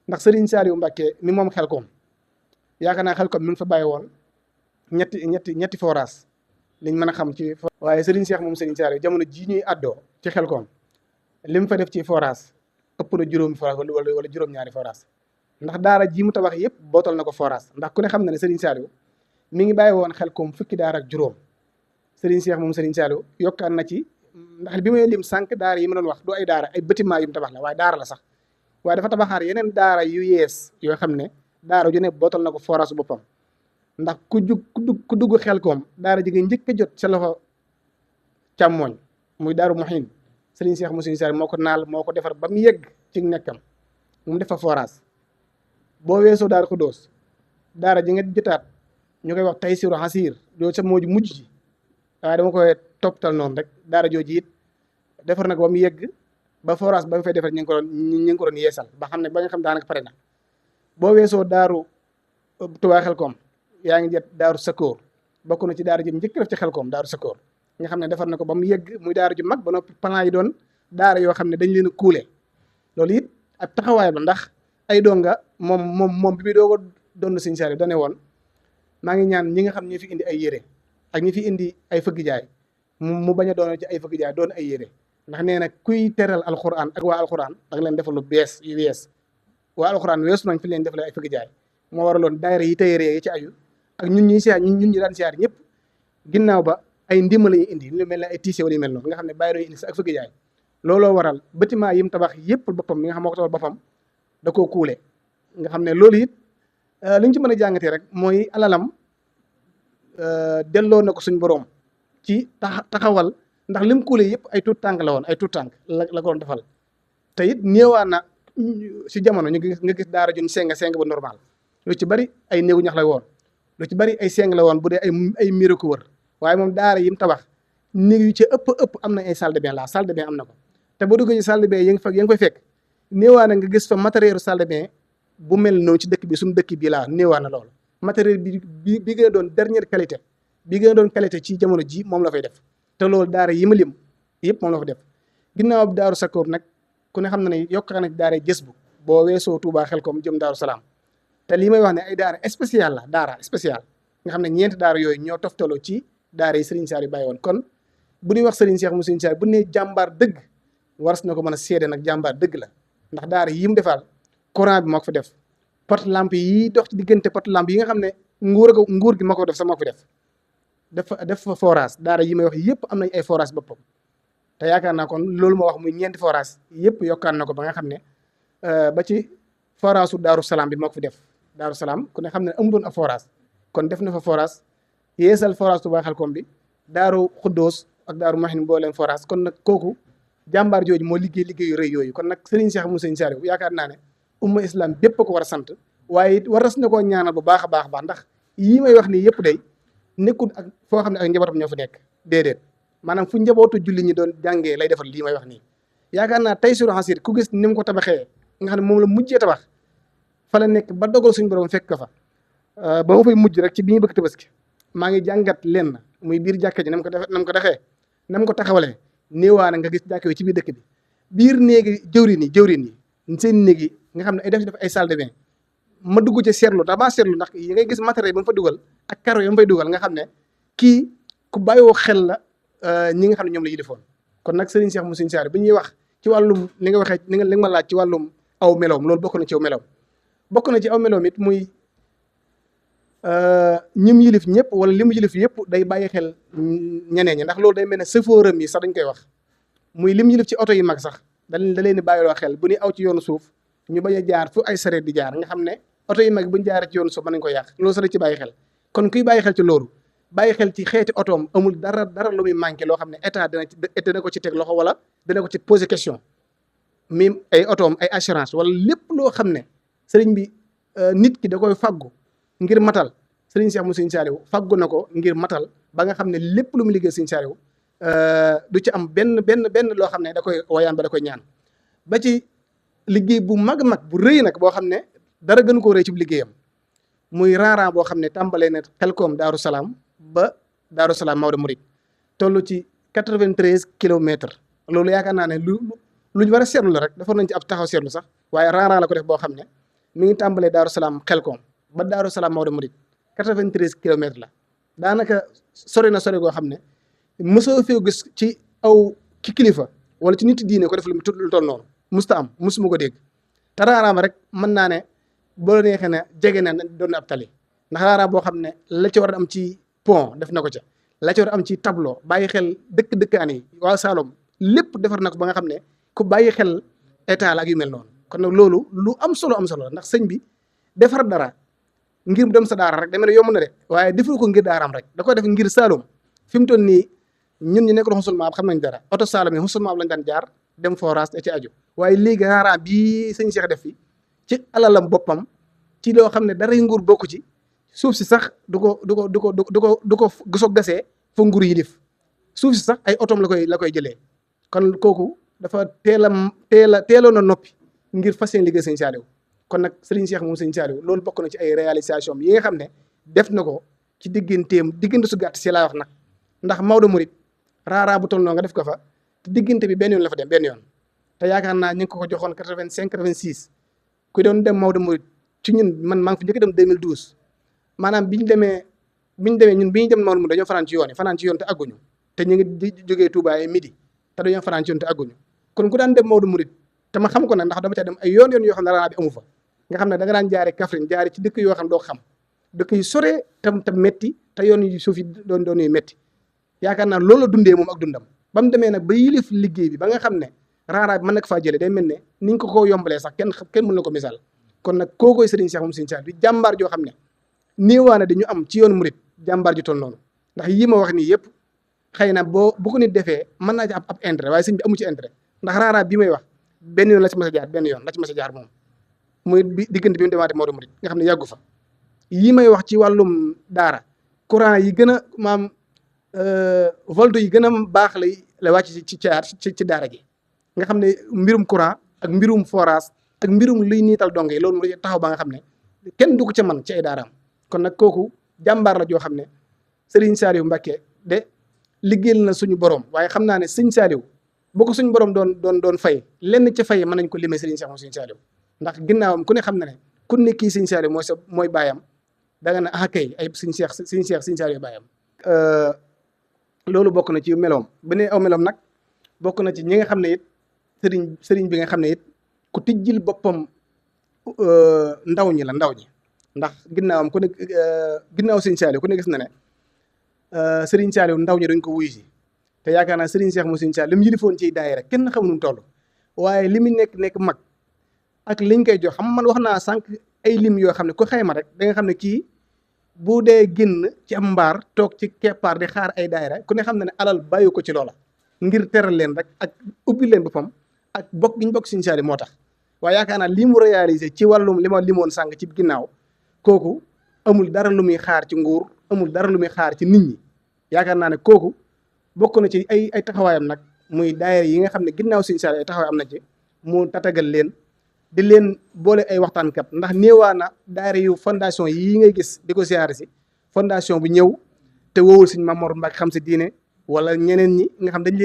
ndax Sëriñ Saaliw Mbàkke mi moom Xelkom yaakaar naa Xelkom mi ngi fa bàyyi woon ñetti forage liñ mën a xam ci waaye Sëriñ Seex moom Sëriñ Saaliw jamono ji ñuy àddoo ci Xelkom li mu fa def ci forage ëpp na juróomi forage wala juróom-ñaari forage ndax daara ji mu tabax yëpp bootal na ko forage ndax ku ne xam na ne Sëriñ Saaliw mi ngi bàyyi woon Xelkom fukki daara ak juróom Sëriñ Seex moom Sëriñ Saaliw yokkaan na ci ndax bi may lim sànq daara yi ma doon wax du ay daara ay bâtiment yu mu tabax la waaye daara la sax waaye dafa tabaxaar yeneen daara yu yees yoo xam ne daara ju ne bootal na ko forage boppam ndax ku dugg Xelkom daara ji nga njëkk a jot sa loxo càmmooñ muy daaru Muhin Sëriñ Seex mu Sëriñ Saaliw moo ko naal moo ko defar ba mu yegg ci nekkam mu def fa forage boo weesoo daara Xuddoos daara ji nga jotaat ñu koy wax Taysiru Xasiir loolu sa moo ju mujj ji waaye dama koy topptal noonu rek daara jooju it defar na ko ba mu yegg ba forage ba mu fay defar ñu ngi ko doon yeesal ba xam ne ba nga xam daanaka pare na boo weesoo daaru Tuubaa Xelkom yaa ngi jet daaru Sakoor bokk na ci daara ji njëkk def ci Xelkom daaru Sakoor nga xam ne defar na ko ba mu yegg muy daara ju mag ba noppi plan yi doon daara yoo xam ne dañ leen a kuule loolu it ak taxawaay ba ndax ay donga moom bi muy doog a doon Sëriñ Saaliw dane woon maa ngi ñaan ñi nga xam ñi fi indi ay yére ak ñi fi indi ay fëgg jaay mu bañ a doon ci ay fëgg jaay doon ay yére ndax nee na kuy teral alxuraan ak waa alxuraan da nga leen defal lu bees yu wees waa alxuraan weesu nañ fi leen defal ay fëgg jaay moo waraloon daayira yi tey yi ci aju ak ñun ñi daan siyaar ñëpp ginnaaw ba ay ndimbal yi indi lu mel ne ay tiise wala yu mel noonu nga xam ne bàyyi doon indi sa ak fëgg jaay looloo waral bâtiment yi mu tabax yëpp boppam mi nga xam moo ko tabax boppam da koo kuule nga xam ne loolu it li ñu ci mën a jàngatee rek mooy alalam delloo na ko suñ borom ci taxawal ndax lim kuule yëpp ay tuut tànk la woon ay tuut tànk la ko doon defal te it néewaa na si jamono nga gis daara jun seng ba normal lu ci bari ay néegu ñax la woon lu ci bari ay seng la woon bu dee ay miir ko wër waaye moom daara yim tabax néeg yu ci ëpp am na ay salle de bain la salle de bain am na ko te boo duggee ci salle de bain ya nga fay fekk néewaa na nga gis fa matériel salle de bain bu mel noonu ci dëkk bi suñu dëkk bi laa néewaa na loolu matériel bi gën a doon dernière qualité bi gën a doon qualité ci jamono ji moom la fay def te loolu daara yi ma lim yëpp moom la fa def ginnaaw bi Daaru Sakkoor nag ku ne xam na ne yokk na daara gës bu boo weesoo Touba Xelkom jëm Daaru Salaam te lii may wax ne ay daara spécial la daara spécial nga xam ne ñeenti daara yooyu ñoo toftaloo ci daara yi Serigne Saliou bàyyi woon kon bu ñuy wax Serigne Cheikh mu Serigne Saliou bu ne jàmbaar dëgg waras na ko mën a seede nag jàmbaar dëgg la ndax daara yi mu defal courant bi moo ko fa def pot lampe yi dox ci diggante pot lampe yi nga xam ne nguur gi moo ko def sax moo ko fi def fa forage daara yi may wax yëpp am nañ ay forage boppam te yaakaar naa kon loolu ma wax muy ñeenti forage yëpp yokkaan na ko ba nga xam ne ba ci forage su Daaru Salaam bi moo ko fi def Daaru Salaam ku ne xam ne amutoon ab forage kon def na fa forage yeesal forage Touba Xelkom bi Daaru Xuddoos ak Daaru Maxin boo leen forage kon nag kooku jàmbaar jooju moo liggéey liggéeyu rëy yooyu kon nag Serigne Cheikh mu Serigne Saliou yaakaar naa ne umma islam bépp ko war a sant waaye it waras na koo ñaanal bu baax a baax ndax yii may wax nii yëpp day nekkul ak foo xam ne ak njabootam ñoo fa nekk déedéet maanaam fu njabootu julli ñi doon jàngee lay defal lii may wax nii yaakaar naa tey sur xasir ku gis ni mu ko tabaxee nga xam ne moom la mujjee tabax fa la nekk ba dogal suñu borom fekk ko fa ba ma fay mujj rek ci bi ñu bëgg tabaski maa ngi jàngat lenn muy biir jàkka ji nam ko defee nam ko taxawalee néewaana nga gis jàkka yi ci biir dëkk bi biir néegi jëwrin yi seen néeg yi nga xam ne ay def ay salle de bain ma dugg ci seetlu damaa seetlu ndax yi ngay gis matériel ba mu fa dugal ak karo yi ma fay dugal nga xam ne kii ku bàyyoo xel la ñi nga xam ne ñoom la ñu defoon kon nag Serigne Cheikh mu Serigne Saliou bi ñuy wax ci wàllum li nga waxee li nga ma laaj ci wàllum aw meloom loolu bokk na ci aw meloom bokk na ci aw meloom it muy ñim yilif ñëpp wala li mu yilif yëpp day bàyyi xel ñeneen ñi ndax loolu day mel ne sëfooram yi sax dañ koy wax muy lim yilif ci oto yi mag sax da leen di bàyyiloo xel bu ñuy aw ci yoonu suuf ñu bañ a jaar fu ay sareet di jaar nga xam ne oto yi mag buñ jaaree ci yoonu suuf mën nañ ko yàq loolu sax da ci bàyyi xel kon kuy bàyyi xel ci loolu bàyyi xel ci xeeti otoom amul dara lu muy manqué loo xam ne état dana ko ci teg loxo wala dana ko ci poser question mi ay otoom ay assurance wala lépp loo xam ne sëriñ bi nit ki da koy faggu ngir matal Serigne Cheikh mu Serigne Saliou faggu na ko ngir matal ba nga xam ne lépp lu mu liggéey Serigne Saliou du ci am benn loo xam ne da koy woyaan ba da koy ñaan ba ci liggéey bu mag bu rëy nag boo xam ne dara gënu koo rëy ci liggéeyam muy raaraan boo xam ne tàmbalee na Xelkom Daaru Salaam ba Daaru Salaam Maodo Mouride toll ci 93 kilomètres loolu yaakaar naa ne luñ war a seetlu la rek defoon nañ ci ab taxaw seetlu sax waaye raaraan la ko def boo xam ne mi ngi tàmbalee Daaru Salaam Xelkom ba Daaru Salaam Maodo Mouride 93 kilomètres la daanaka sori na sori goo xam ne mosoo fee gis ci ki kilifa wala ci nit diine ko def lu toll noonu musuma ko dégg te raaraam rek mën naa ne boo neexee ne jege na doon na ab tali ndax raaraam boo xam ne la ci war a am ci pont def na ko ca la ci war a am ci tableau bàyyi xel dëkkaan yi waa Saloum lépp defar na ko ba nga xam ne ku bàyyi xel état la ak yu mel noonu kon nag loolu lu am solo la ndax sëñ bi defar dara ngir dem sa daara rek da mel ne yomb na de waaye deful ko ngir daaraam rek da koy def ngir Saloum fi mu toll nii ñun ñu nekk xusul maab xam nañ dara oto Saloum yi xusul maab lañ daan jaar dem forage da ci aju waaye léegi raaraan bii sëñ Cheikh def fi ci alalam boppam ci loo xam ne dara nguur bokku ci suuf si sax du ko gisoo gasee fa nguur yi def suuf si sax ay otoom la koy jëlee kon kooku dafa teeloon a noppi ngir fas yéene liggéey sëñ Saliou kon nag Serigne Cheikh moom sëñ Saliou loolu bokk na ci ay réalisation yi nga xam ne def na ko ci diggante su gàtt si laa wax nag ndax Maodo Mouride raaraa bu toll noonu nga def ko fa te diggante bi benn yoon la fa dem benn yoon te yaakaar naa ñu ngi ko joxoon 85 86 ku doon dem Maodo Mouride ci ñun man maa ngi fi njëkk dem 2012 maanaam bi ñu demee ñun bi ñu dem Maodo Mouride dañoo fanaan ci yoon te àgguñu te ñu ngi jógee Touba ay midi te dañoo fanaan ci yoon te àgguñu kon ku daan dem Maodo Mouride te ma xam ko nag ndax dama ca dem ay yoon yoo xam ne raaraa bi amu fa nga xam ne da nga daan jaare Kaffrine jaare ci dëkk yoo xam doo xam dëkk yu sore te metti te yoon yu suuf yi doon yu metti yaakaar naa loolu la dundee moom ak dundam ba mu demee nag ba yilif liggéey bi ba nga xam ne raaraa bi mën na ko faa jëlee day mel ne niñ ko yombalee sax kenn mën na ko misaal kon nag kookoy Serigne Cheikh moom Serigne Saliou di jàmbaar joo xam ne néewaane dañu am ci yoonu murit jàmbaar ju toll noonu ndax yii ma wax nii yëpp xëy na bu ko nit defee mën naa ci ab intérêt waaye sëñ bi amu ci intérêt ndax raaraa bi may wax benn yoon la ci mas a jaar moom muy diggante bi mu demaate Maodo Mouride nga xam ne yàggu fa yii may wax ci wàllum daara courant yi gën a maam volts yi gën a baax la wàcc ci daara ji nga xam ne mbirum courant ak mbirum forage ak mbirum luy niital dong yi loolu mu taxaw ba nga xam ne kenn du ko ca man ci ay daaraam kon nag kooku jàmbaar la joo xam ne Serigne Saliou Mbacké de liggéeyal na suñu borom waaye xam naa ne Serigne Saliou boo ko suñu borom doon fay lenn ca fay mën nañ ko limee Serigne Cheikh moom Serigne Saliou ndax ginnaawam ku ne xam na ne ku ne kii Serigne Saliou mooy baayam da nga ne kay ay Serigne Saliou baayam. loolu bokk na ci meloom bu ne aw meloom nag bokk na ci ñi nga xam ne it sëriñ bi nga xam ne it ku tijjil boppam ndaw ñi ndax ginnaawam ku ne ginnaaw Serigne Saliou ku ne gis na ne Serigne Saliou ndaw ñi dañ ko wuyu si te yaakaar naa Serigne Cheikh mu Serigne Saliou li mu yilifoon ci daayira kenn xamu nu mu toll waaye li mu nekk mag ak liñ koy jox xam man wax naa sànq ay lim yoo xam ne ku xayma rek da nga xam ne kii bu dee génn ci am mbaar toog ci keppaar di xaar ay daayira ku ne xam ne alal bàyyi ko ci loola ngir teral leen rek ak ubbi leen boppam ak bokk gi ñu bokk Serigne Saliou moo tax waaye yaakaar naa li mu réalisé ci wàllum li ma limoon sànq ci ginnaaw kooku amul dara lu muy xaar ci nguur amul dara lu muy xaar ci nit ñi yaakaar naa ne kooku bokk na ci ay taxawaayam nag muy daayira yi nga xam ne ginnaaw Serigne Saliou ay taxawaay am na ci mu tatagal leen di leen boole ay waxtaankat ndax néewaa na daayira yu fondation yi ngay gis di ko siyaare si fondation bu ñëw te woowul Serigne Mamour Mbacké xam sa diine wala ñeneen ñi nga xam dañ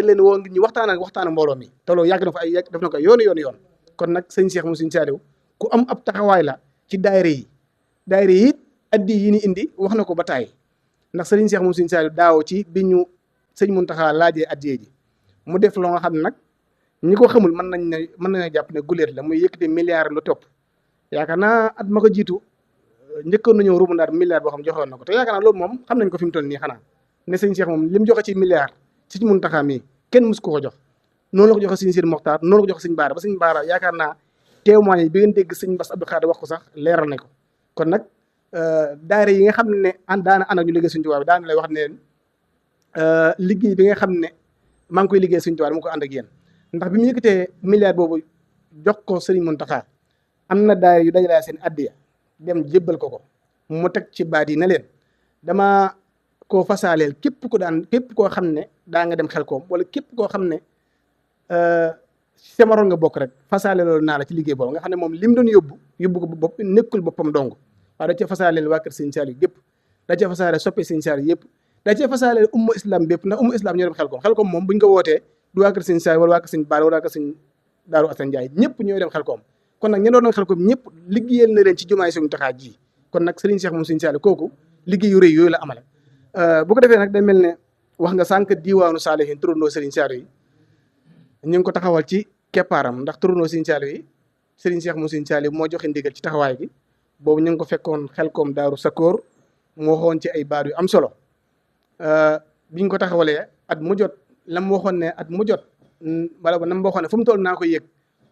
leen woo ngir ñu waxtaan mbooloo mi te loolu yàgg na fa def na ko yoon kon nag sëñ Cheikh mu Serigne Saliou ku am ab taxawaay la ci daayira yi it addi yi ni indi wax na ko ba taay ndax Serigne Cheikh mu Serigne Saliou daaw ci bi ñu sëñ Mountakha laajee addiyee ji mu def loo nga xam ne nag ñi ko xamul mën nañu jàpp ne guléet la muy yëkkati milliard lu topp yaakaar naa at ma ko jiitu njëkkoon nañoo ruumandaat milliard boo xam joxoon na ko te yaakaar naa loolu moom xam nañ ko fi mu toll nii xanaa ne sëñ Cheikh moom li mu joxe ci milliard ci Mountakha mii kenn mus ko jox noonu la ko joxe sëñ Sidi Mokhtar noonu la ko joxe sëñ Baara ba sëñ Baara yaakaar naa témoin yi bi ngeen dégg sëñ Bass Abdou Khadre wax ko sax leeral na ko kon nag daayira yi nga xam ne daana ànd ak ñu liggéey Sëñ Tuubaa bi daana lay wax ne leen liggéey bi nga xam ne maa ngi koy liggéey Sëñ Tuubaa dama ko ànd ak yéen ndax bi mu yëkkatee milliard boobu jox ko Sëriñ Mountakha am na daayira yu dajale seen addiya dem jébbal ko mu teg ci baat yi ne leen dama koo fasaaleel képp koo xam ne daa nga dem Xelkom wala képp koo xam ne semaroon nga bokk rek fasaale loolu naa la ci liggéey boobu nga xam ne moom li mu doon yóbbu ko bopp nekkul boppam dong waaye da cee fasaaleel waa kër Sëñ Saliou yëpp da cee fasaale soppe Sëñ Saliou yëpp da cee fasaaleel umma islam bépp ndax umma islam ñoo dem Xelkom moom buñ ko wootee du waa kër Sëñ Saliou wala waa kër Sëñ Baara wala waa kër Sëñ Daaru Asan Njaay ñëpp ñooy dem Xelkom kon nag ñen doon Xelkom ñëpp liggéeyal na leen ci jumaay Sëñ Mountakha ji kon nag Serigne Cheikh moom Sëñ Saliou kooku liggéey yu rëy yooyu la amale bu ko defee nag day mel ne wax nga sànq diwaanu Saalihin turandoo Serigne Saliou yi ñu ngi ko taxawal ci keppaaram ndax turandoo Serigne Saliou yi Serigne Cheikh moom Sëñ Saliou moo joxe ndigal ci taxawaay gi boobu ñu ngi ko fekkoon Xelkom Daaru Sakkoor mu waxoon ci ay baat yu am solo biñ ko taxawalee at mu jot lam waxoon ne at mu jot wala ba nam waxoon ne fu mu toll naa ko yëg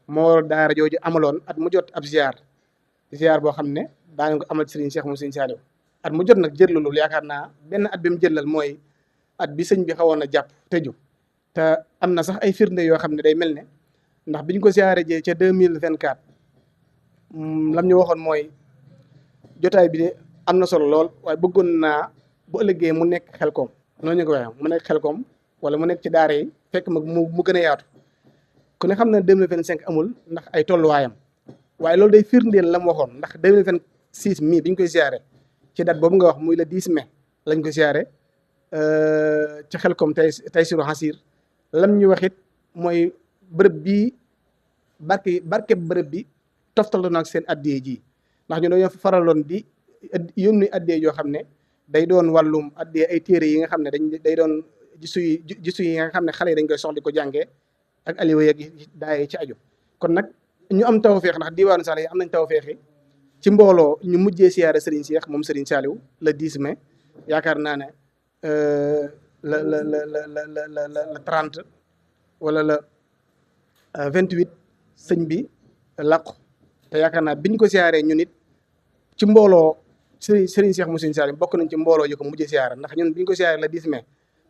moo daara jooju amaloon at mu jot ab ziar boo xam ne daañu ko amal Serigne Cheikh moom Sëñ Saliou at mu jot nag jërlalul yaakaar naa benn at bi mu jëlal mooy at bi sëñ bi xawoon a jàpp tëju te am na sax ay firnde yoo xam ne day mel ne ndax biñ ko ziare jee ca 2024 lam ñu waxoon mooy jotaay bi de am na solo lool waaye bëggoon naa bu ëllëgee mu nekk Xelkom noonu ñu ko waxee mu nekk Xelkom wala mu nekk ci daara yi fekk mag mu gën a yaatu ku ne xam ne 2025 amul ndax ay tolluwaayam waaye loolu day firndeel la mu waxoon ndax 2026 mii biñ koy ziare ci date boobu nga wax muy le 10 mai lañ ko ziare ci Xelkom Taysiru Hasir lam ñu wax it mooy bërëb bii barke bërëb bi toftal na ak seen addiyee ji ndax ñu dañoo faraloon di yónni addiyee yoo xam ne day doon wàllum addiyee ay téere yi nga xam ne day doon gisu yi nga xam ne xale yi dañ koy soxla di ko jàngee ak aliwa yeeg daay ci aju kon nag ñu am tawfeex ndax diwaanu Saalihin am nañ tawfeexi ci mbooloo ñu mujjee siyaare Serigne Cheikh moom Serigne Saliou le 10 mai yaakaar naa ne la 30 wala la 28 sëñ bi làqu te yaakaar naa biñ ko siyaaree ñun it ci mbooloo Serigne Cheikh moom Serigne Saliou bokk nañ ci mbooloo yu ko mujjee siyaare ndax ñun biñ ko siyaaree le 10 mai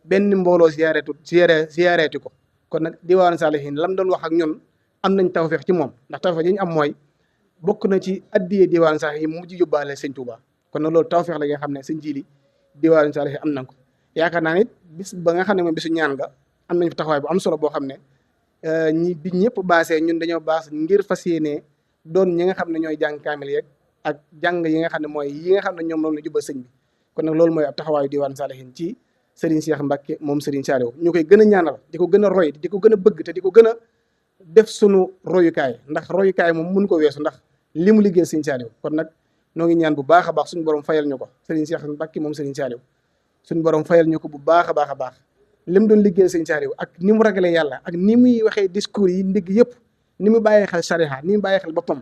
benn mbooloo siyaareetu ko kon nag diwaanu Saalihin lam doon wax ak ñun am nañ tawfeex ci moom ndax tawfeex yi ñu am mooy bokk na ci addiyee diwaanu Saalihin mu mujj yóbbaale sëñ Touba kon nag loolu tawfeex la nga xam ne sëñ Jili diwaanu Saalihin am nañ ko yaakaar naa nit bis ba nga xam ne mooy bisu ñaan nga am nañ fi taxawaay bu am solo boo xam ne bi ñëpp baasee ñun dañoo baas ngir fas yéenee doon ñi nga xam ne ñooy jàng kaamil yeeg ak jàng yi nga xam ne mooy yi nga xam ne ñoom moom la jubal sëñ bi kon nag loolu mooy ab taxawaayu diwaan Salihine ci Serigne Cheikh Mbacke moom Serigne Saliou ñu koy gën a ñaanal di ko gën a roy di ko gën a bëgg te di ko gën a def sunu royukaay ndax royukaay moom mun ko weesu ndax li mu liggéey Serigne Saliou kon nag noo ngi ñaan bu baax a baax suñu borom fayal ñu ko Serigne Cheikh Mbacke moom Serigne Saliou suñu borom fayal ñu ko bu baax a baax a baax li mu doon liggéey Serigne Saliou ak ni mu ragalee yàlla ak ni muy waxee discours yi ndigg yëpp ni mu bàyyee xel sariha ni mu bàyyee xel boppam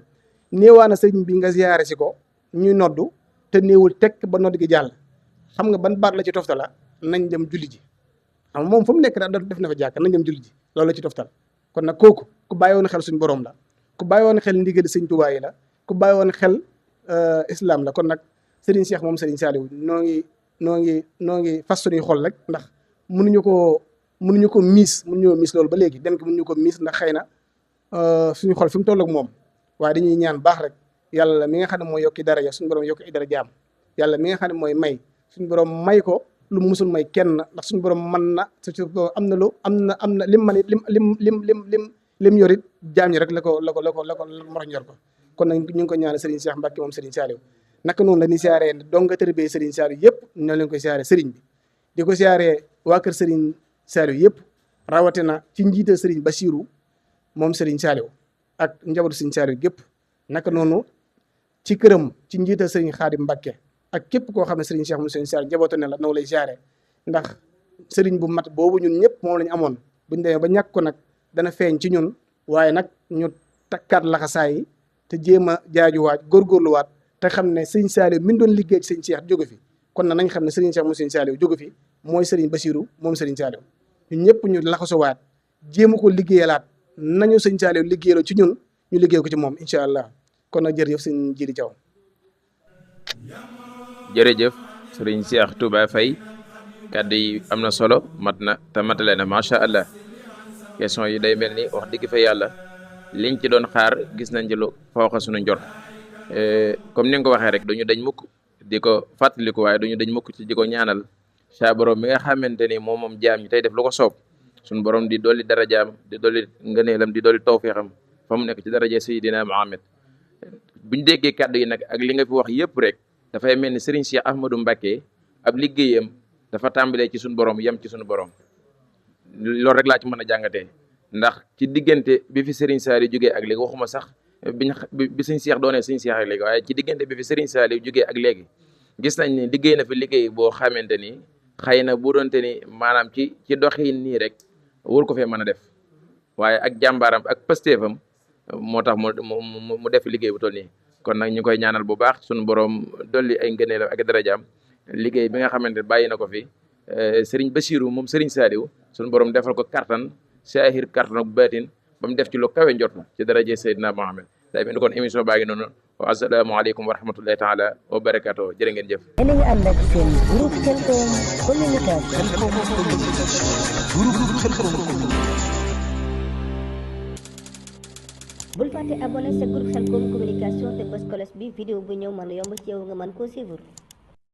néewaana sëriñ bi nga ziyaare si ko ñuy noddu te néewul tekk ba nodd gi jàll xam nga ban baat la ci toftal la nañ dem julli ji xam moom fu mu nekk daal def na fa jàkk nañ dem julli ji loolu la ci toftal kon nag kooku ku bàyyi woon xel suñu borom la ku bàyyi woon xel ndigali sëñ Tuubaa yi la ku bàyyi woon xel islam la kon nag Serigne Cheikh moom Serigne Saliou noo ngi fas suñuy xol rek ndax mënuñu ko miis loolu ba léegi dem ki mënuñu ko miis ndax xëy na suñu xol fi mu toll ak moom waaye dañuy ñaan baax rek yàlla mi nga xam ne mooy yokki daraja suñu borom yokki dara jaam yàlla mi nga xam ne mooy may suñu borom may ko lu mu musul may kenn ndax suñu borom mën na am na lim man it lim yorit jaam ñi rek la ko moroñ yor ko kon nag ñu ngi ko ñaanal Serigne Cheikh Mbacke moom Serigne Saliou naka noonu la ñuy siyaaree donga tërbiye Serigne Saliou yëpp ñoo leen koy siyaaree Serigne bi di ko siyaaree waa kër Serigne Saliou yëpp rawatina ci njiital Serigne Bassirou moom Serigne Saliou ak njabootu Serigne Saliou gépp naka noonu ci këram ci njiital Serigne Khadim Mbacke ak képp koo xam ne Serigne Cheikh moom Serigne Saliou njabootu ne la noo lay siyaaree ndax Serigne bu mat boobu ñun ñëpp moom la ñu amoon buñ demee ba ñàkk ko nag dana feeñ ci ñun waaye nag ñu takkaat laxasaay yi te jéem a jaajuwaat góorgóorluwaat te xam ne Serigne Saliou mi doon liggéey ci Serigne Cheikh jóge fi kon nag nañ xam ne Serigne Cheikh moom Serigne Saliou jóge fi mooy Serigne Bassirou moom Serigne Saliou ñun ñëpp ñu laxasuwaat jéem a ko liggéeyalaat nañu Serigne Saliou liggéeyaloo ci ñun ñu liggéey ko ci moom incha allah kon nag jërëjëf Serigne Djily Thiaw. jërëjëf Serigne Cheikh Touba Faye kàddu yi am na solo mat na te matale na macha allah question yi day mel ni wax dëgg fa yàlla liñ ci doon xaar gis nañ ci lu fooxa suñu njort comme ni nga ko waxee rek duñu dañ mukk di ko fàttaliku waaye duñu dañ mukk ci di ko ñaanal saa borom mi nga xamante ni moom jaam ñi tey def lu ko soob suñu borom di dolli darajaam di dolli ngëneelam di dolli tawfeexam fa mu nekk ci daraja Seydina Muhammad buñ déggee kàddu yi nag ak li nga fi wax yëpp rek dafay mel ni Serigne Cheikh Ahmadou Mbacké ab liggéeyam dafa tàmbalee ci suñu borom yem ci suñu borom loolu rek laa ci mën a jàngatee ndax ci diggante bi fi Serigne Saliou jógee ak léegi waxuma sax bi Serigne Cheikh doonee Serigne Cheikh ak léegi waaye ci diggante bi fi Serigne Saliou jógee ak léegi gis nañ ni liggéey na fi liggéey boo xamante ni xëy na bu doonte ni maanaam ci doxin nii rek wur ko fee mën a def waaye ak jàmbaaram ak pastéefam moo tax mu def liggéey bu toll nii kon nag ñu koy ñaanal bu baax suñu borom dolli ay ngëneelam ak darajaam liggéey bi nga xamante ne bàyyi na ko fi Serigne Bassirou moom Serigne Saliou suñu borom defal ko kartan saahir kartan ak baatin ba mu def ci lu kawe njot ci daraje Seydina Mohamed day mel ni kon émission baa ngi noonu wa asalaamaaleykum wa rahmatullahi taala wa barakaatu jërë ngeen jëf. yéen a ngi ànd ak seen groupe Khelcom communication. bul fàtte abonné sa groupe Khelcom communication te bës cloche bi vidéo bu ñëw mën a yomb ci yow nga mën koo suivre.